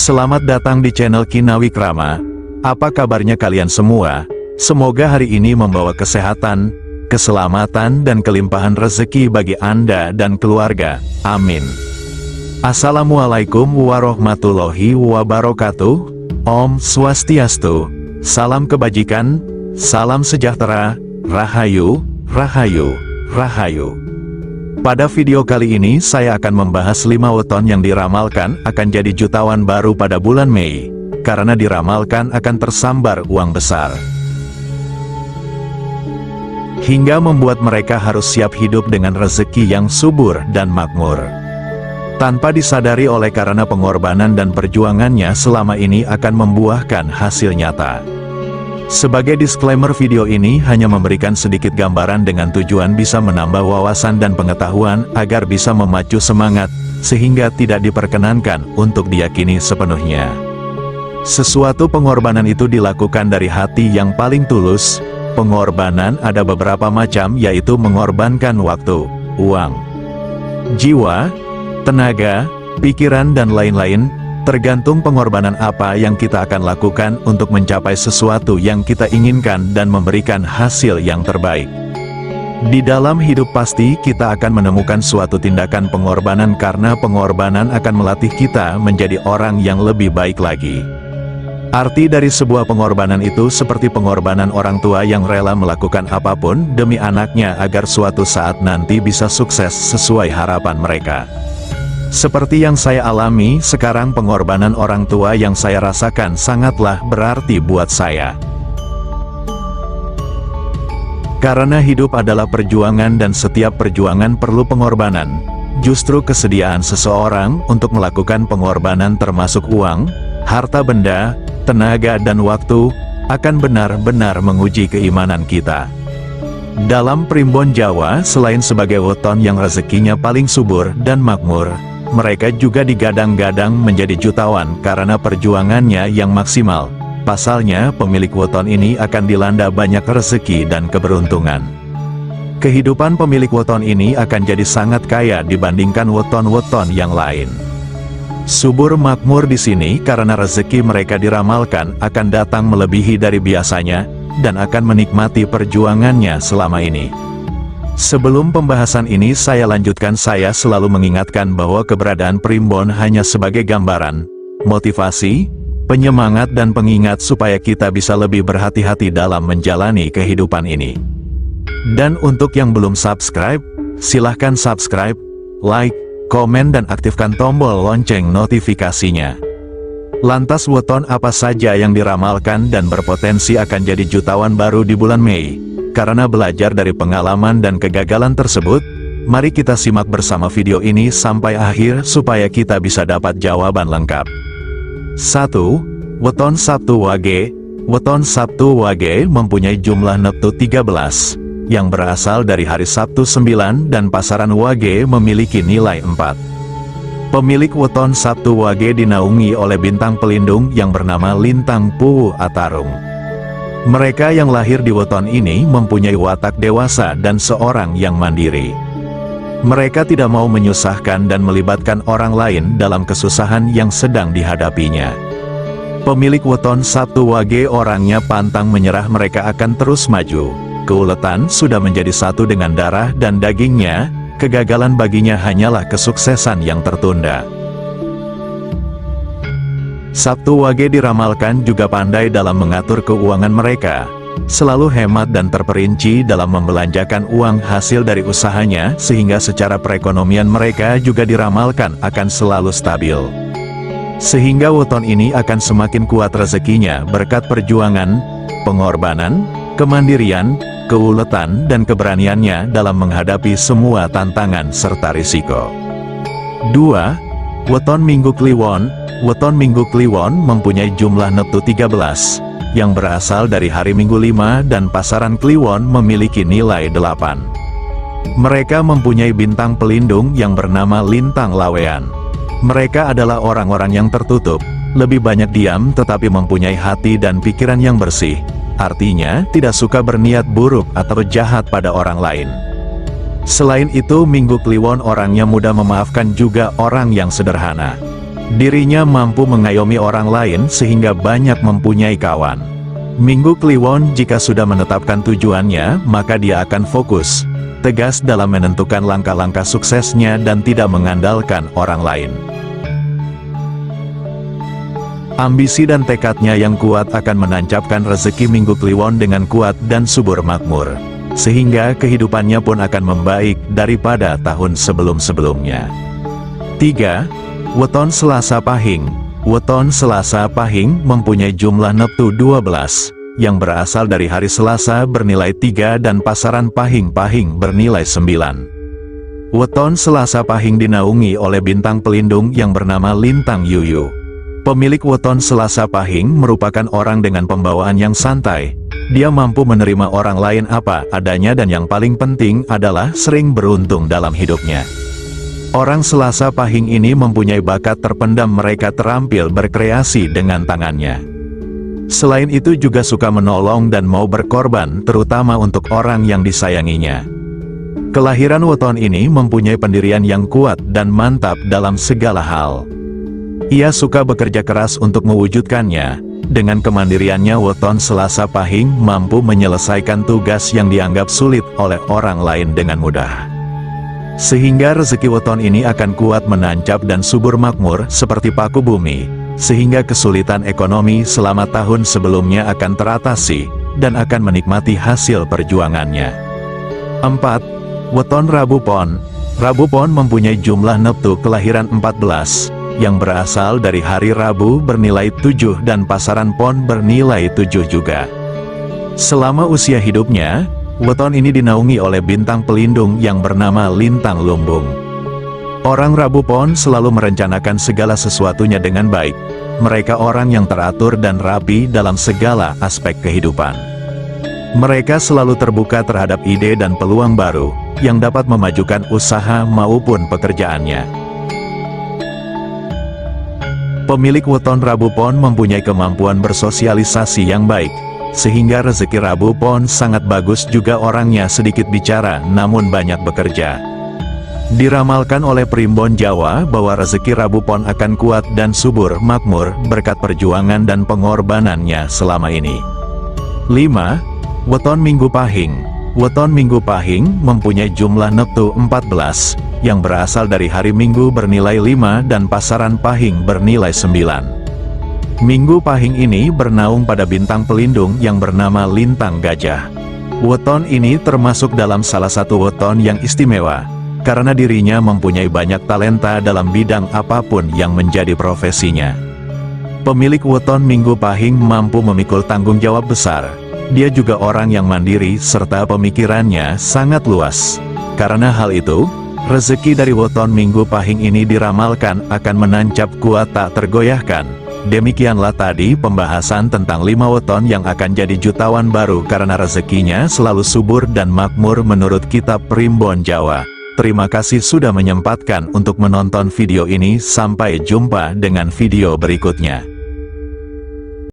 Selamat datang di channel Kinawi Krama. Apa kabarnya kalian semua? Semoga hari ini membawa kesehatan, keselamatan dan kelimpahan rezeki bagi Anda dan keluarga. Amin. Assalamualaikum warahmatullahi wabarakatuh. Om Swastiastu. Salam kebajikan, salam sejahtera, Rahayu, Rahayu, Rahayu. Pada video kali ini saya akan membahas 5 weton yang diramalkan akan jadi jutawan baru pada bulan Mei, karena diramalkan akan tersambar uang besar. Hingga membuat mereka harus siap hidup dengan rezeki yang subur dan makmur. Tanpa disadari oleh karena pengorbanan dan perjuangannya selama ini akan membuahkan hasil nyata. Sebagai disclaimer, video ini hanya memberikan sedikit gambaran dengan tujuan bisa menambah wawasan dan pengetahuan agar bisa memacu semangat, sehingga tidak diperkenankan untuk diyakini sepenuhnya. Sesuatu pengorbanan itu dilakukan dari hati yang paling tulus. Pengorbanan ada beberapa macam, yaitu mengorbankan waktu, uang, jiwa, tenaga, pikiran dan lain-lain. Tergantung pengorbanan apa yang kita akan lakukan untuk mencapai sesuatu yang kita inginkan dan memberikan hasil yang terbaik. Di dalam hidup pasti kita akan menemukan suatu tindakan pengorbanan, karena pengorbanan akan melatih kita menjadi orang yang lebih baik lagi. Arti dari sebuah pengorbanan itu seperti pengorbanan orang tua yang rela melakukan apapun demi anaknya agar suatu saat nanti bisa sukses sesuai harapan mereka. Seperti yang saya alami sekarang, pengorbanan orang tua yang saya rasakan sangatlah berarti buat saya. Karena hidup adalah perjuangan dan setiap perjuangan perlu pengorbanan. Justru kesediaan seseorang untuk melakukan pengorbanan termasuk uang, harta benda, tenaga dan waktu, akan benar-benar menguji keimanan kita. Dalam primbon Jawa, selain sebagai weton yang rezekinya paling subur dan makmur, mereka juga digadang-gadang menjadi jutawan karena perjuangannya yang maksimal. Pasalnya, pemilik weton ini akan dilanda banyak rezeki dan keberuntungan. Kehidupan pemilik weton ini akan jadi sangat kaya dibandingkan weton-weton yang lain. Subur makmur di sini karena rezeki mereka diramalkan akan datang melebihi dari biasanya, dan akan menikmati perjuangannya selama ini. Sebelum pembahasan ini saya lanjutkan, saya selalu mengingatkan bahwa keberadaan primbon hanya sebagai gambaran, motivasi, penyemangat dan pengingat supaya kita bisa lebih berhati-hati dalam menjalani kehidupan ini. Dan untuk yang belum subscribe, silahkan subscribe, like, komen dan aktifkan tombol lonceng notifikasinya. Lantas weton apa saja yang diramalkan dan berpotensi akan jadi jutawan baru di bulan Mei? Karena belajar dari pengalaman dan kegagalan tersebut, mari kita simak bersama video ini sampai akhir supaya kita bisa dapat jawaban lengkap. 1. Weton Sabtu Wage. Weton Sabtu Wage mempunyai jumlah neptu 13, yang berasal dari hari Sabtu 9 dan pasaran Wage memiliki nilai 4. Pemilik weton Sabtu Wage dinaungi oleh bintang pelindung yang bernama Lintang Puwu Atarung. Mereka yang lahir di weton ini mempunyai watak dewasa dan seorang yang mandiri. Mereka tidak mau menyusahkan dan melibatkan orang lain dalam kesusahan yang sedang dihadapinya. Pemilik weton Sabtu Wage orangnya pantang menyerah, mereka akan terus maju. Keuletan sudah menjadi satu dengan darah dan dagingnya, kegagalan baginya hanyalah kesuksesan yang tertunda. Sabtu Wage diramalkan juga pandai dalam mengatur keuangan mereka, selalu hemat dan terperinci dalam membelanjakan uang hasil dari usahanya, sehingga secara perekonomian mereka juga diramalkan akan selalu stabil. Sehingga weton ini akan semakin kuat rezekinya berkat perjuangan, pengorbanan, kemandirian, keuletan dan keberaniannya dalam menghadapi semua tantangan serta risiko. 2. Weton Minggu Kliwon. Weton Minggu Kliwon mempunyai jumlah neptu 13, yang berasal dari hari Minggu 5 dan pasaran Kliwon memiliki nilai 8. Mereka mempunyai bintang pelindung yang bernama Lintang Lawean. Mereka adalah orang-orang yang tertutup, lebih banyak diam tetapi mempunyai hati dan pikiran yang bersih. Artinya, tidak suka berniat buruk atau jahat pada orang lain. Selain itu, Minggu Kliwon orangnya mudah memaafkan juga orang yang sederhana. Dirinya mampu mengayomi orang lain sehingga banyak mempunyai kawan. Minggu Kliwon jika sudah menetapkan tujuannya, maka dia akan fokus, tegas dalam menentukan langkah-langkah suksesnya dan tidak mengandalkan orang lain. Ambisi dan tekadnya yang kuat akan menancapkan rezeki Minggu Kliwon dengan kuat dan subur makmur, sehingga kehidupannya pun akan membaik daripada tahun sebelum-sebelumnya. 3. Weton Selasa Pahing. Weton Selasa Pahing mempunyai jumlah neptu 12, yang berasal dari hari Selasa bernilai 3 dan pasaran Pahing-Pahing bernilai 9. Weton Selasa Pahing dinaungi oleh bintang pelindung yang bernama Lintang Yuyu. Pemilik weton Selasa Pahing merupakan orang dengan pembawaan yang santai. Dia mampu menerima orang lain apa adanya dan yang paling penting adalah sering beruntung dalam hidupnya. Orang Selasa Pahing ini mempunyai bakat terpendam, mereka terampil berkreasi dengan tangannya. Selain itu juga suka menolong dan mau berkorban terutama untuk orang yang disayanginya. Kelahiran weton ini mempunyai pendirian yang kuat dan mantap dalam segala hal. Ia suka bekerja keras untuk mewujudkannya. Dengan kemandiriannya weton Selasa Pahing mampu menyelesaikan tugas yang dianggap sulit oleh orang lain dengan mudah. Sehingga rezeki weton ini akan kuat menancap dan subur makmur seperti paku bumi, sehingga kesulitan ekonomi selama tahun sebelumnya akan teratasi, dan akan menikmati hasil perjuangannya. 4. Weton Rabu Pon. Rabu Pon mempunyai jumlah neptu kelahiran 14, yang berasal dari hari Rabu bernilai 7 dan pasaran Pon bernilai 7 juga. Selama usia hidupnya, weton ini dinaungi oleh bintang pelindung yang bernama Lintang Lumbung. Orang Rabu Pon selalu merencanakan segala sesuatunya dengan baik. Mereka orang yang teratur dan rapi dalam segala aspek kehidupan. Mereka selalu terbuka terhadap ide dan peluang baru, yang dapat memajukan usaha maupun pekerjaannya. Pemilik weton Rabu Pon mempunyai kemampuan bersosialisasi yang baik, sehingga rezeki Rabu Pon sangat bagus juga. Orangnya sedikit bicara namun banyak bekerja. Diramalkan oleh primbon Jawa bahwa rezeki Rabu Pon akan kuat dan subur makmur berkat perjuangan dan pengorbanannya selama ini. 5. Weton Minggu Pahing. Weton Minggu Pahing mempunyai jumlah neptu 14, yang berasal dari hari Minggu bernilai 5 dan pasaran Pahing bernilai 9. Minggu Pahing ini bernaung pada bintang pelindung yang bernama Lintang Gajah. Weton ini termasuk dalam salah satu weton yang istimewa, karena dirinya mempunyai banyak talenta dalam bidang apapun yang menjadi profesinya. Pemilik weton Minggu Pahing mampu memikul tanggung jawab besar. Dia juga orang yang mandiri serta pemikirannya sangat luas. Karena hal itu, rezeki dari weton Minggu Pahing ini diramalkan akan menancap kuat tak tergoyahkan. Demikianlah tadi pembahasan tentang 5 weton yang akan jadi jutawan baru karena rezekinya selalu subur dan makmur menurut kitab Primbon Jawa. Terima kasih sudah menyempatkan untuk menonton video ini. Sampai jumpa dengan video berikutnya.